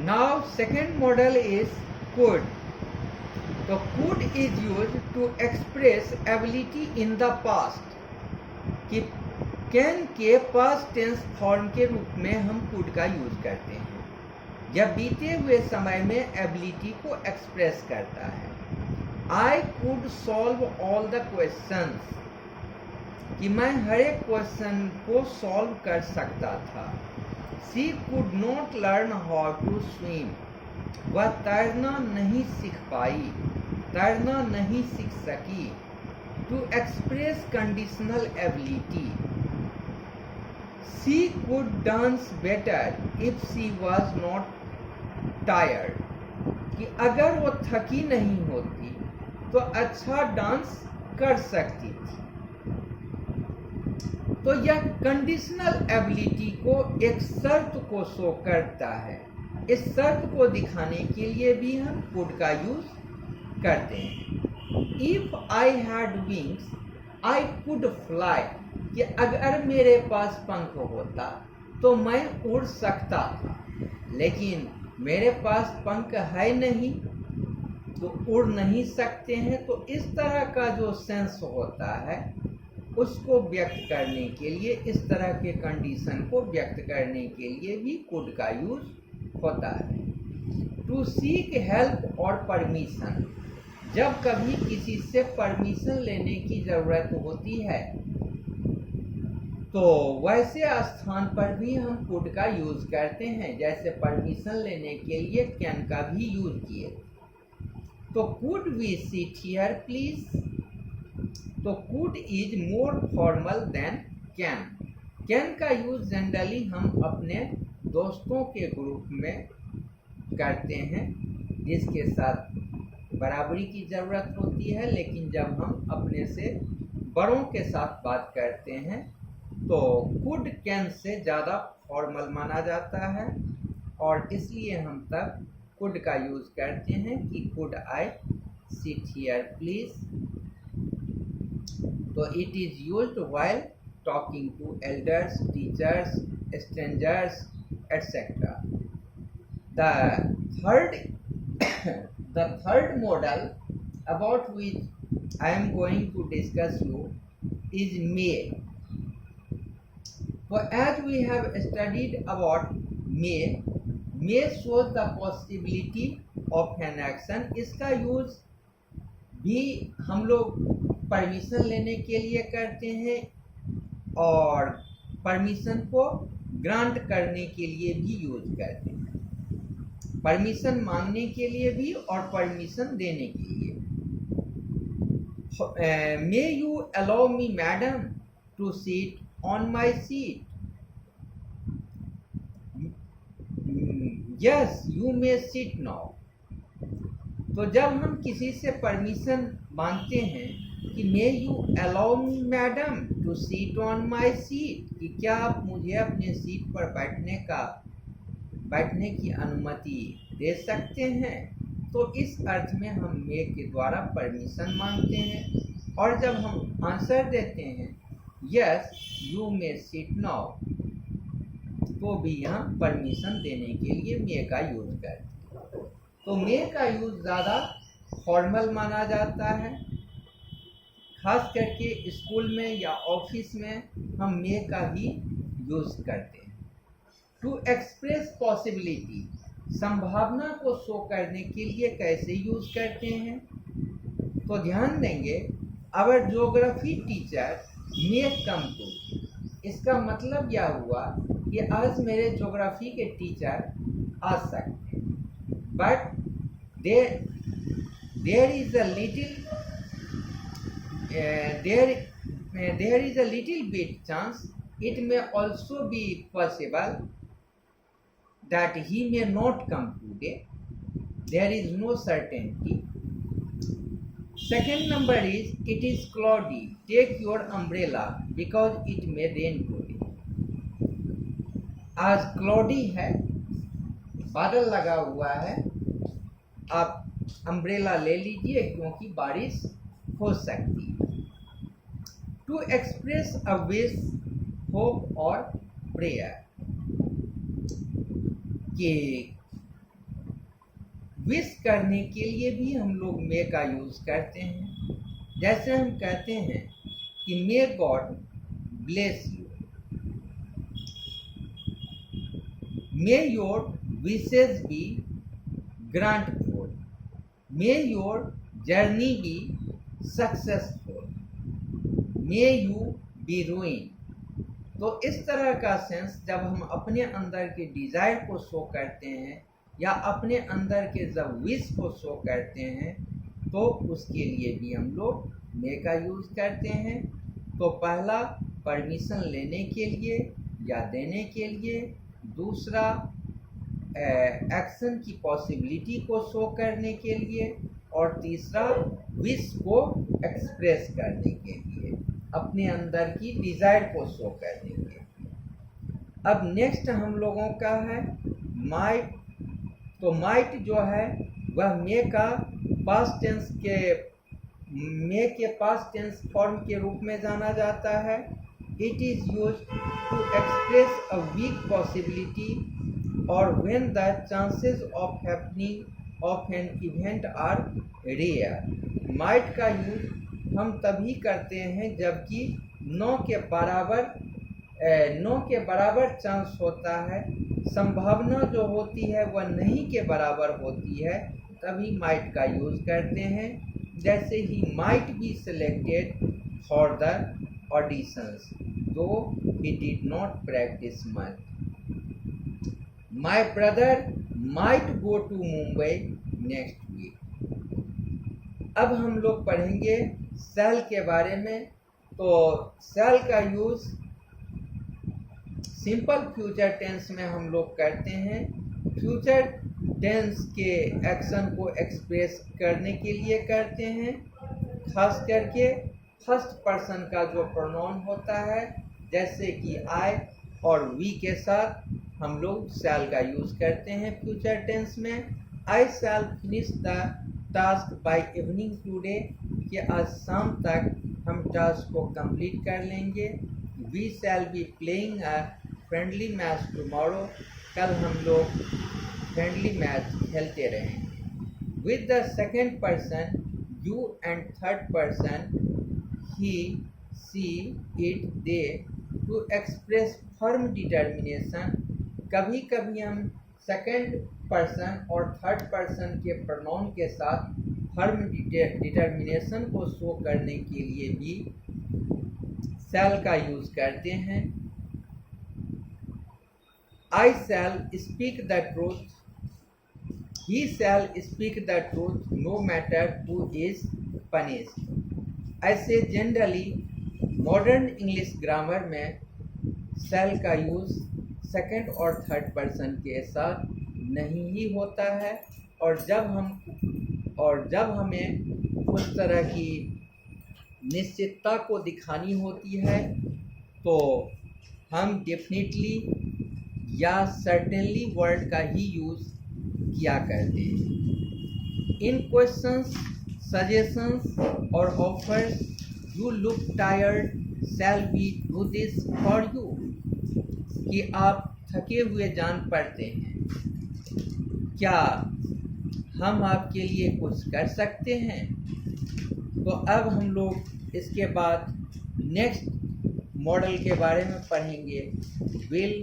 Now second model is could. So could is used to express ability in the past. कि can के past tense form के रूप में हम could का यूज करते हैं जब बीते हुए समय में एबिलिटी को एक्सप्रेस करता है। I could solve all the questions, कि मैं हर एक क्वेश्चन को सॉल्व कर सकता था। She could not learn how to swim, वह तैरना नहीं सीख पाई, तैरना नहीं सीख सकी। To express conditional ability, she could dance better if she was not tired, कि अगर वो थकी नहीं होती तो अच्छा डांस कर सकती थी। तो यह कंडीशनल एबिलिटी को एक शर्त को शो करता है। इस शर्त को दिखाने के लिए भी हम कुड का यूज करते हैं। If I had wings I could fly, कि अगर मेरे पास पंख होता तो मैं उड़ सकता था, लेकिन मेरे पास पंख है नहीं तो उड़ नहीं सकते हैं। तो इस तरह का जो सेंस होता है उसको व्यक्त करने के लिए, इस तरह के कंडीशन को व्यक्त करने के लिए भी कुड का यूज होता है। टू सीक हेल्प और परमिशन, जब कभी किसी से परमिशन लेने की ज़रूरत होती है तो वैसे स्थान पर भी हम कुड का यूज करते हैं, जैसे परमिशन लेने के लिए कैन का भी यूज किए। तो could we sit here please, तो could is more formal than can. Can का यूज जनरली हम अपने दोस्तों के ग्रुप में करते हैं जिसके साथ बराबरी की ज़रूरत होती है, लेकिन जब हम अपने से बड़ों के साथ बात करते हैं तो कुड कैन से ज़्यादा फॉर्मल माना जाता है और इसलिए हम तब कुड का यूज़ करते हैं कि could I sit here please. तो it is used while talking to elders, teachers, strangers etcetera. The third model about which I am going to discuss you is may. So as we have studied about may shows the possibility of an action। इसका use भी हम लोग permission लेने के लिए करते हैं और परमिशन को ग्रांट करने के लिए भी यूज करते हैं, परमिशन मांगने के लिए भी और परमिशन देने के लिए। May you allow me madam to seat on my seat, yes you may seat now. तो जब हम किसी से परमिशन मांगते हैं कि may you allow me madam to seat on my seat, कि क्या आप मुझे अपने सीट पर बैठने की अनुमति दे सकते हैं, तो इस अर्थ में हम मे के द्वारा परमिशन मांगते हैं। और जब हम आंसर देते हैं yes you may seat now, तो भी हम परमिशन देने के लिए मे का यूज करते हैं। तो मे का यूज ज़्यादा फॉर्मल माना जाता है, खास करके स्कूल में या ऑफिस में हम मे का ही यूज करते हैं। टू एक्सप्रेस पॉसिबिलिटी, संभावना को शो करने के लिए कैसे यूज करते हैं, तो ध्यान देंगे our geography teacher may come too. इसका मतलब यह हुआ कि आज मेरे ज्योग्राफी के टीचर आ सकते हैं, but there is a little bit chance it may also be possible that he may not come today, there is no certainty। Second number is it is cloudy, take your umbrella because it may rain today। आज Claude है, बादल लगा हुआ है, आप umbrella ले लीजिए क्योंकि बारिश हो सकती है। To express a wish, hope और प्रेयर, कि विश करने के लिए भी हम लोग मे का यूज करते हैं। जैसे हम कहते हैं कि may God bless you, may your wishes be grantful, may your journey be successful, may you be ruin. तो इस तरह का सेंस जब हम अपने अंदर के डिजायर को शो करते हैं या अपने अंदर के जब विश को शो करते हैं तो उसके लिए भी हम लोग मे का यूज करते हैं। तो पहला परमिशन लेने के लिए या देने के लिए, दूसरा एक्शन की पॉसिबिलिटी को शो करने के लिए, और तीसरा विश को एक्सप्रेस करने के लिए, अपने अंदर की डिजायर को शो करने के लिए। अब नेक्स्ट हम लोगों का है माइट। तो माइट जो है वह मे का पास्ट टेंस के मे के पास्ट टेंस फॉर्म के रूप में जाना जाता है। It is used to express a weak possibility और when the chances of happening of an event are rare. Might का यूज हम तभी करते हैं जबकि 9 के बराबर चांस होता है, संभावना जो होती है वह नहीं के बराबर होती है, तभी माइट का यूज करते हैं। जैसे he might be selected for the auditions though he did not practise much. My brother might go to Mumbai next week. अब हम लोग पढ़ेंगे शैल के बारे में। तो शैल का यूज सिंपल फ्यूचर टेंस में हम लोग करते हैं। फ्यूचर टेंस के एक्शन को एक्सप्रेस करने के लिए करते हैं, खास करके फर्स्ट पर्सन का जो प्रोनाउन होता है जैसे कि आई और वी के साथ हम लोग शैल का यूज करते हैं फ्यूचर टेंस में। I shall finish the task by evening today, कि आज शाम तक हम टास्क को कंप्लीट कर लेंगे। We shall be playing a friendly match tomorrow, कल हम लोग फ्रेंडली मैच खेलते रहेंगे। With the second person you and third person he she it they to express firm determination. कभी कभी हम सेकेंड पर्सन और थर्ड पर्सन के प्रोनाउन के साथ फर्म डिटर्मिनेशन को शो करने के लिए भी शैल का यूज करते हैं। I shall speak the truth, he shall speak the truth no matter who is punished। ऐसे जनरली मॉडर्न इंग्लिश ग्रामर में shall का यूज सेकंड और थर्ड पर्सन के साथ नहीं ही होता है, और जब हमें उस तरह की निश्चितता को दिखानी होती है तो हम डेफिनेटली या सर्टेनली वर्ड का ही यूज किया करते हैं। इन क्वेश्चंस, सजेशंस और offers you look tired, shall we do this for you, कि आप थके हुए जान पड़ते हैं, क्या हम आपके लिए कुछ कर सकते हैं। तो अब हम लोग इसके बाद नेक्स्ट मॉडल के बारे में पढ़ेंगे, विल